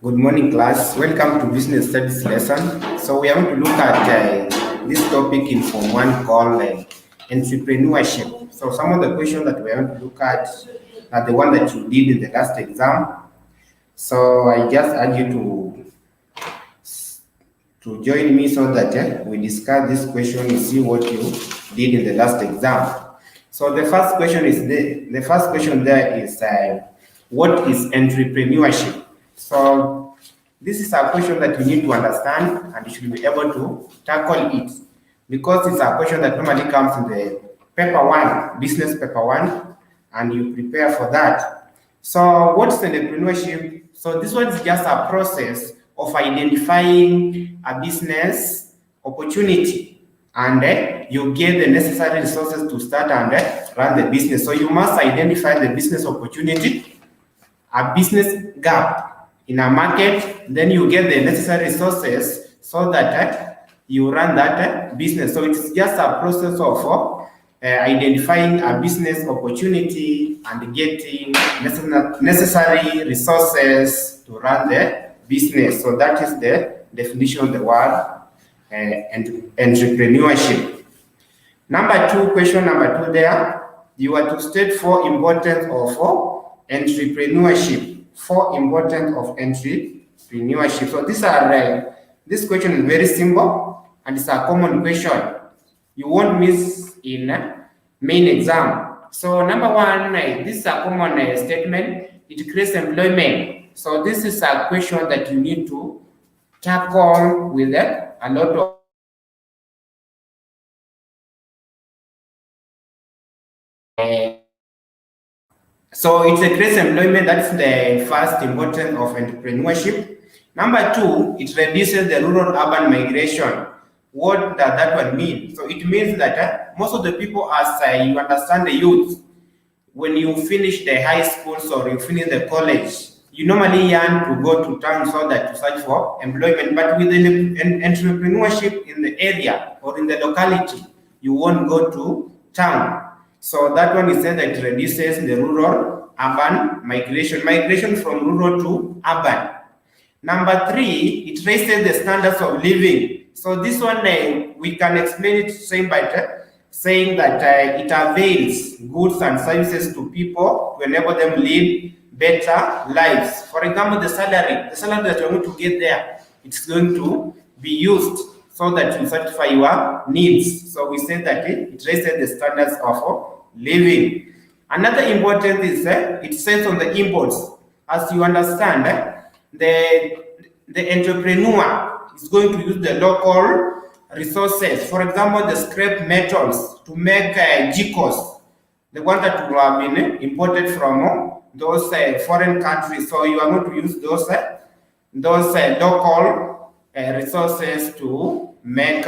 Good morning, class. Welcome to Business Studies lesson. So we are going to look at this topic in Form 1 called entrepreneurship. So some of the questions that we are going to look at are the one that you did in the last exam. So I just urge you to join me so that we discuss this question and see what you did in the last exam. So the first question is the first question there is what is entrepreneurship? So this is a question that you need to understand and you should be able to tackle it because it's a question that normally comes in the paper one, business paper one, and you prepare for that. So what's entrepreneurship? So this one is just a process of identifying a business opportunity and you get the necessary resources to start and run the business. So you must identify the business opportunity, a business gap in a market, then you get the necessary resources so that you run that business. So it's just a process of identifying a business opportunity and getting necessary resources to run the business. So that is the definition of the word entrepreneurship. Question number two there, you are to state four importance of entrepreneurship. Four importance of entrepreneurship. So this question is very simple and it's a common question. You won't miss in main exam. So number one, this is a common statement. It creates employment. So this is a question that you need to tackle with a lot of so it's a creates employment. That's the first importance of entrepreneurship. Number two, it reduces the rural-urban migration. What does that one mean? So it means that most of the people, as you understand the youth, when you finish the high schools or you finish the college, you normally yearn to go to town so that to search for employment. But with entrepreneurship in the area or in the locality, you won't go to town. So that one is said that it reduces the rural-urban migration from rural to urban. Number three, it raises the standards of living. So this one, we can explain it saying that it avails goods and services to people to enable them live better lives. For example, the salary that you're going to get there, it's going to be used so that you satisfy your needs. So we say that it raises the standards of living. Another important is it says on the imports. As you understand, the entrepreneur is going to use the local resources. For example, the scrap metals to make GCOs, the one that will have been imported from those foreign countries. So you are going to use those local resources to make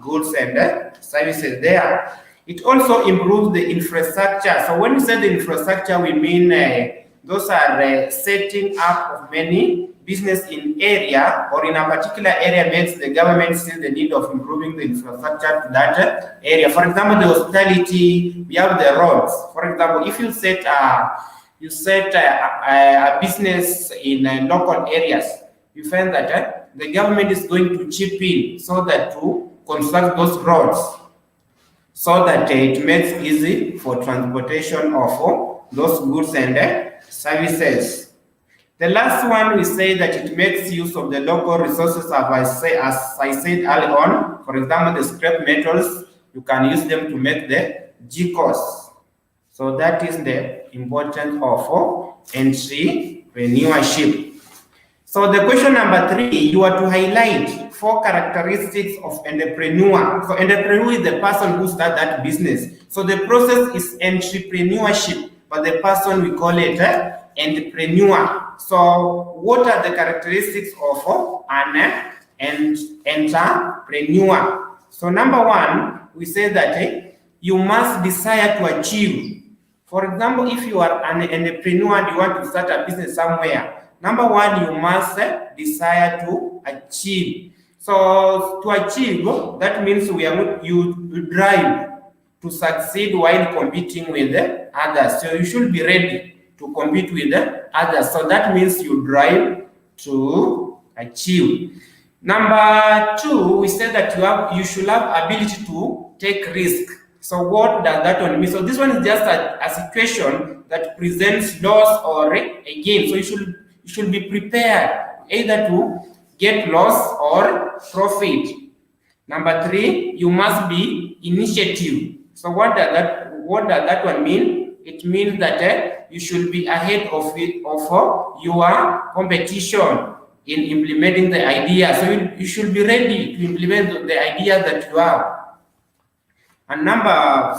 goods and services there. It also improves the infrastructure. So when we say the infrastructure, we mean those are setting up of many business in area or in a particular area makes the government see the need of improving the infrastructure to that area. For example, the hospitality, we have the roads. For example, if you set a business in local areas, you find that the government is going to chip in so that to construct those roads so that it makes easy for transportation of those goods and services. The last one, we say that it makes use of the local resources, as I said earlier on. For example, the scrap metals, you can use them to make the GCOs. So that is the importance of entrepreneurship. So the question number three, you are to highlight four characteristics of entrepreneur. So entrepreneur is the person who starts that business. So the process is entrepreneurship, but the person, we call it entrepreneur. So what are the characteristics of an entrepreneur? So number one, we say that you must desire to achieve. For example, if you are an entrepreneur and you want to start a business somewhere, number one, you must desire to achieve. So to achieve, that means you drive to succeed while competing with others. So you should be ready to compete with others. So that means you drive to achieve. Number two, we said that you should have ability to take risk. So what does that one mean? So this one is just a situation that presents loss or a gain. So you should be prepared either to get loss or profit. Number three, you must be initiative. So what does that one mean? It means that you should be ahead of your competition in implementing the idea. So you should be ready to implement the idea that you have. And number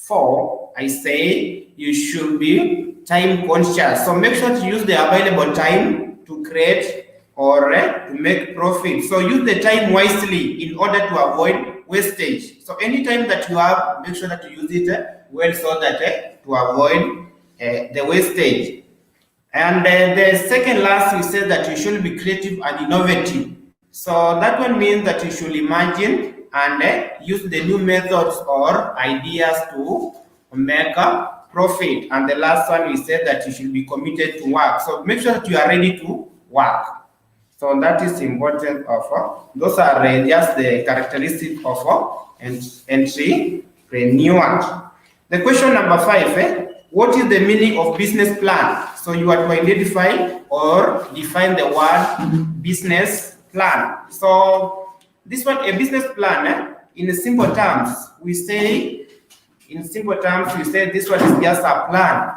four, I say you should be time conscious. So make sure to use the available time to create or to make profit. So use the time wisely in order to avoid wastage. So anytime that you have, make sure that you use it well so that to avoid the wastage. And the second last, we said that you should be creative and innovative. So that one means that you should imagine and use the new methods or ideas to make a profit. And the last one, we said that you should be committed to work. So make sure that you are ready to work. So that is important of those are just the characteristics of entrepreneur. The question number five, what is the meaning of business plan? So you are to identify or define the word business plan. So this one, a business plan, in simple terms, we say this one is just a plan.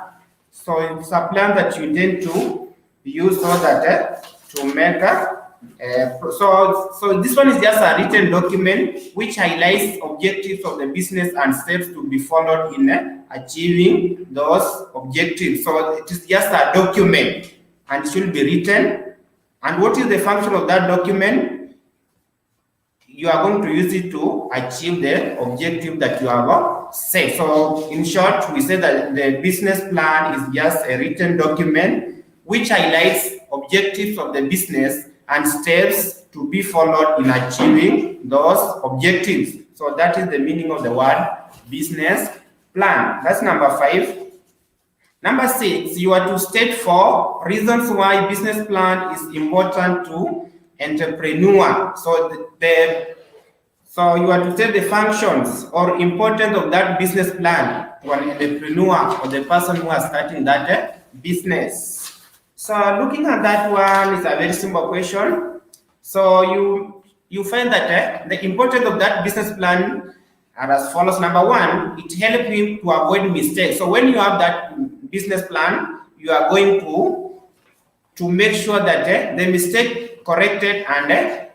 So it's a plan that you intend to use so that to make so this one is just a written document which highlights objectives of the business and steps to be followed in achieving those objectives. So it is just a document and it should be written. And what is the function of that document? You are going to use it to achieve the objective that you have set. So in short, we say that the business plan is just a written document which highlights objectives of the business and steps to be followed in achieving those objectives. So that is the meaning of the word business plan. That's number five. Number six, you are to state 4 reasons why business plan is important to entrepreneur. So you are to state the functions or importance of that business plan to an entrepreneur or the person who is starting that business. So looking at that one is a very simple question. So you find that the importance of that business plan are as follows. Number one, it helps you to avoid mistakes. So when you have that business plan, you are going to make sure that the mistake corrected and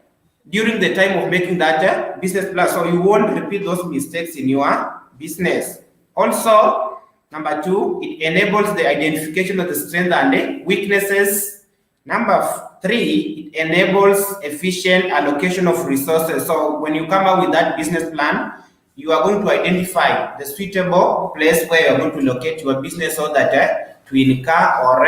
during the time of making that business plan, so you won't repeat those mistakes in your business. Also, number two, it enables the identification of the strengths and weaknesses. Number three, it enables efficient allocation of resources. So when you come up with that business plan, you are going to identify the suitable place where you're going to locate your business so that to incur or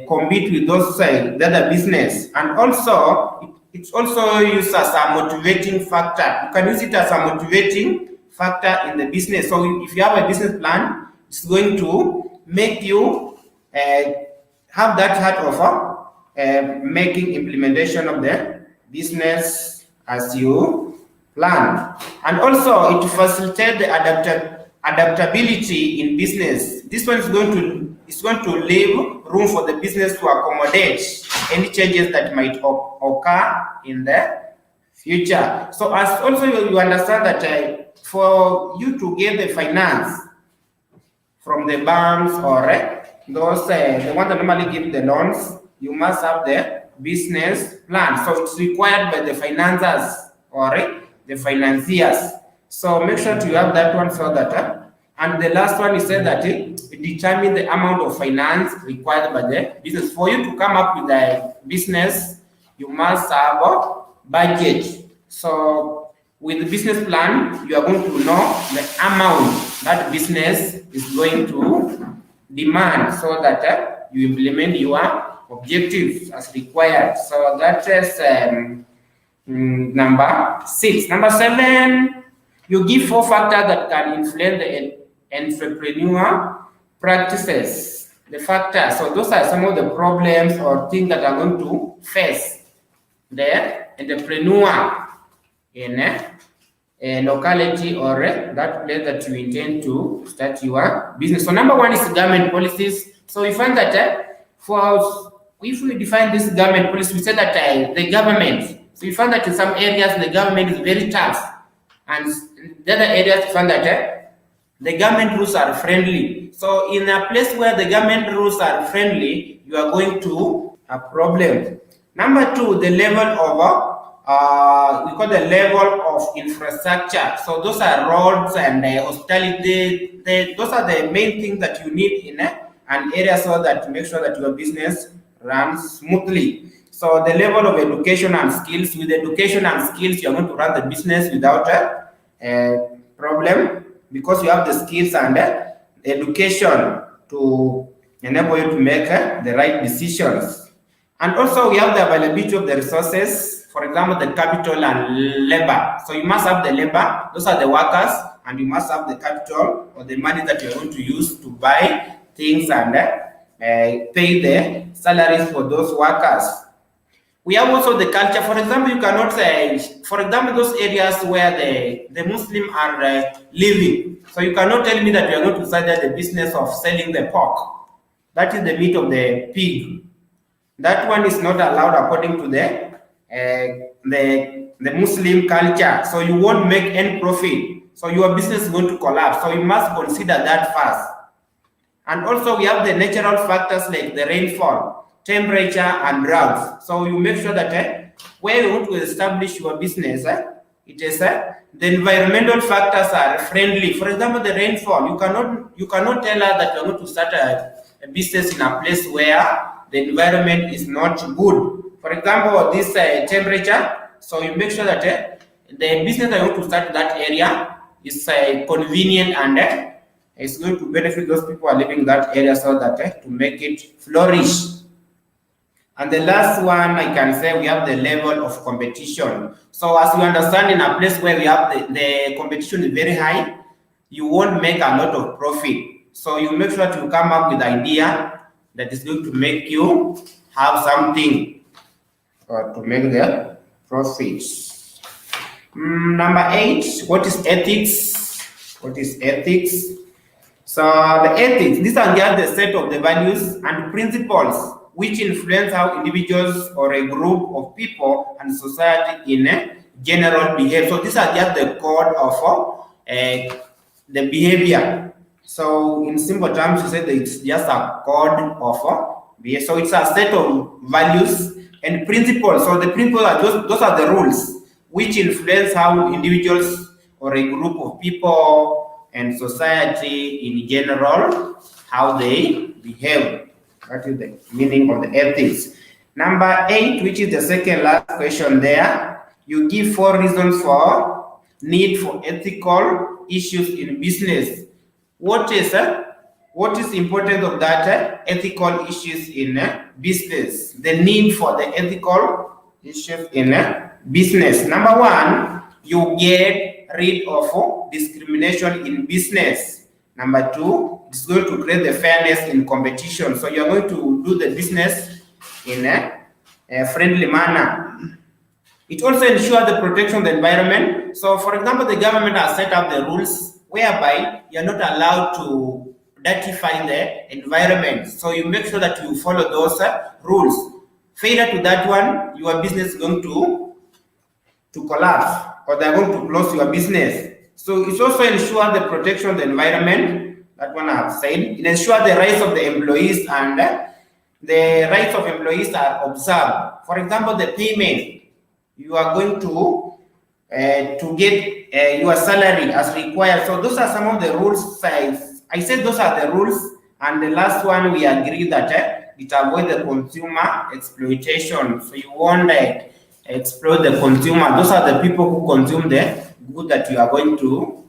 compete with those the other business. And also, it's also used as a motivating factor. You can use it as a motivating factor in the business. So if you have a business plan, it's going to make you have that heart of making implementation of the business as you plan. And also it facilitates the adaptability in business. This one is going to leave room for the business to accommodate any changes that might occur in the future. So as also you understand that for you to get the finance from the banks or those the ones that normally give the loans, you must have the business plan. So it's required by the financiers or the financiers. So make sure to have that one so that and the last one is said that determine the amount of finance required by the business. For you to come up with a business, you must have a budget. So with the business plan, you are going to know the amount that business is going to demand so that you implement your objectives as required. So that is number 6. Number 7, you give 4 factors that can influence the entrepreneur practices. the factors. So those are some of the problems or things that are going to face the entrepreneur in a locality or that place that you intend to start your business. So number one is government policies. So we find that if we define this government policy, we say that the government. So we find that in some areas the government is very tough, and in the other areas we find that the government rules are friendly. So in a place where the government rules are friendly, you are going to have problem. Number two, the level of we call the level of infrastructure. So those are roads and hospitality. Those are the main things that you need in an area so that to make sure that your business runs smoothly. So the level of education and skills. With education and skills, you are going to run the business without a problem because you have the skills and education to enable you to make the right decisions. And also we have the availability of the resources, for example, the capital and labor. So you must have the labor, those are the workers, and you must have the capital or the money that you're going to use to buy things and pay the salaries for those workers. We have also the culture. For example, you cannot say, for example, those areas where the Muslim are living. So you cannot tell me that you are going to start the business of selling the pork. That is the meat of the pig. That one is not allowed according to the Muslim culture. So you won't make any profit. So your business is going to collapse. So you must consider that first. And also we have the natural factors like the rainfall, temperature, and droughts. So you make sure that where you want to establish your business, it is the environmental factors are friendly. For example, the rainfall. You cannot tell us that you are going to start a business in a place where the environment is not good. For example, this temperature. So you make sure that the business that you want to start in that area is convenient and it's going to benefit those people who are living in that area so that to make it flourish. And the last one I can say we have the level of competition. So as you understand, in a place where we have the competition is very high, you won't make a lot of profit. So you make sure to come up with idea that is going to make you have something or to make the profits. Number 8, what is ethics? What is ethics? So the ethics, these are the set of the values and principles which influence how individuals or a group of people and society in a general behave. So these are just the code of the behavior. So in simple terms, you say that it's just a code of behavior. So it's a set of values and principles. So the principles are those are the rules which influence how individuals or a group of people and society in general, how they behave. That is the meaning of the ethics. Number 8, which is the second last question there, you give 4 reasons for need for ethical issues in business. What is important of that ethical issues in business? The need for the ethical issues in business. Number 1, you get rid of discrimination in business. Number 2, it's going to create the fairness in competition. So you're going to do the business in a friendly manner. It also ensures the protection of the environment. So for example, the government has set up the rules whereby you're not allowed to dirtify the environment. So you make sure that you follow those rules. Failure to that one, your business is going to collapse, or they're going to close your business. So it also ensures the protection of the environment, that one I have said. It ensures the rights of the employees and the rights of employees are observed. For example, the payment, you are going to get your salary as required. So those are some of the rules. I said those are the rules. And the last one, we agree that it avoids the consumer exploitation. So you want exploit the consumer. Those are the people who consume the good that you are going to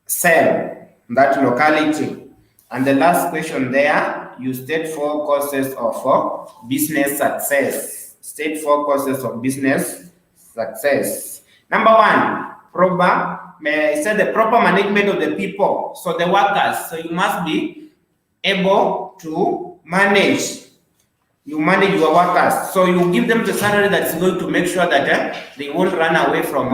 sell in that locality. And the last question there, you state 4 causes of business success. State 4 causes of business success. Number 1, I said the proper management of the people. So the workers. So you must be able to manage. You manage your workers, so you give them the salary that is going to make sure that they won't run away from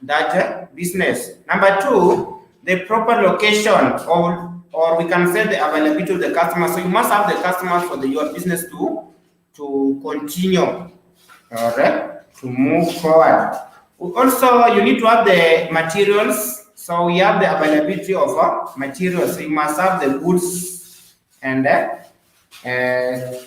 that business. Number two, the proper location, or we can say the availability of the customer. So you must have the customers for your business to continue, all right, to move forward. Also, you need to have the materials. So we have the availability of materials. So you must have the goods and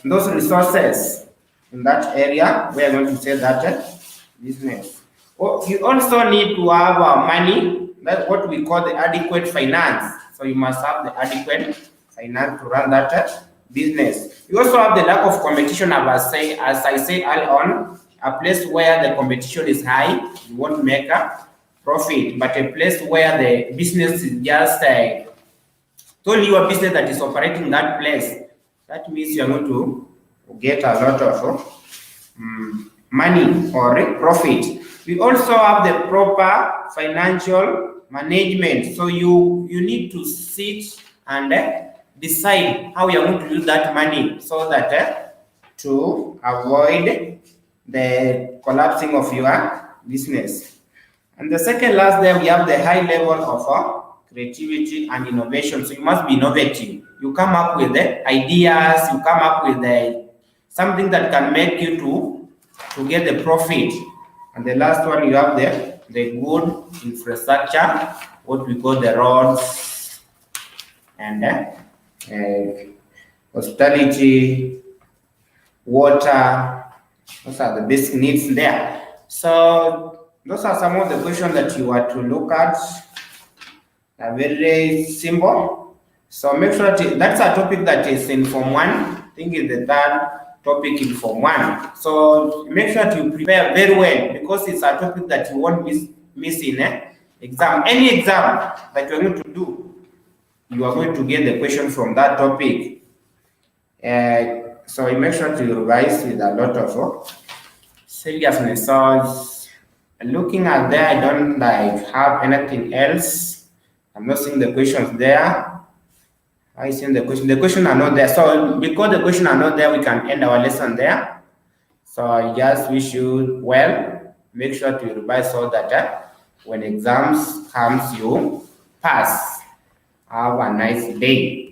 those resources in that area. We are going to say that business. You also need to have money. That's what we call the adequate finance. So you must have the adequate finance to run that business. You also have the lack of competition, as I say earlier on. A place where the competition is high, you won't make a profit. But a place where the business is just only your business that is operating in that place, that means you are going to get a lot of money or profit. We also have the proper financial management. So you need to sit and decide how you are going to use that money, so that to avoid the collapsing of your business. And the second last there, we have the high level of creativity and innovation. So you must be innovative. You come up with the ideas, you come up with something that can make you to get the profit. And the last one, you have the good infrastructure, what we call the roads and hospitality, water. Those are the basic needs there. So those are some of the questions that you are to look at. They're very simple. So make sure that's a topic that is in Form 1. I think it's the third topic in Form 1. So make sure to prepare very well, because it's a topic that you won't miss in exam. Any exam that you're going to do, you are going to get the question from that topic. So you make sure to revise with a lot of seriousness. So looking at there, I don't have anything else. I'm not seeing the questions there. I see the question. The questions are not there. So because the questions are not there, we can end our lesson there. So I just wish you well. Make sure to revise so that when exams comes, you pass. Have a nice day.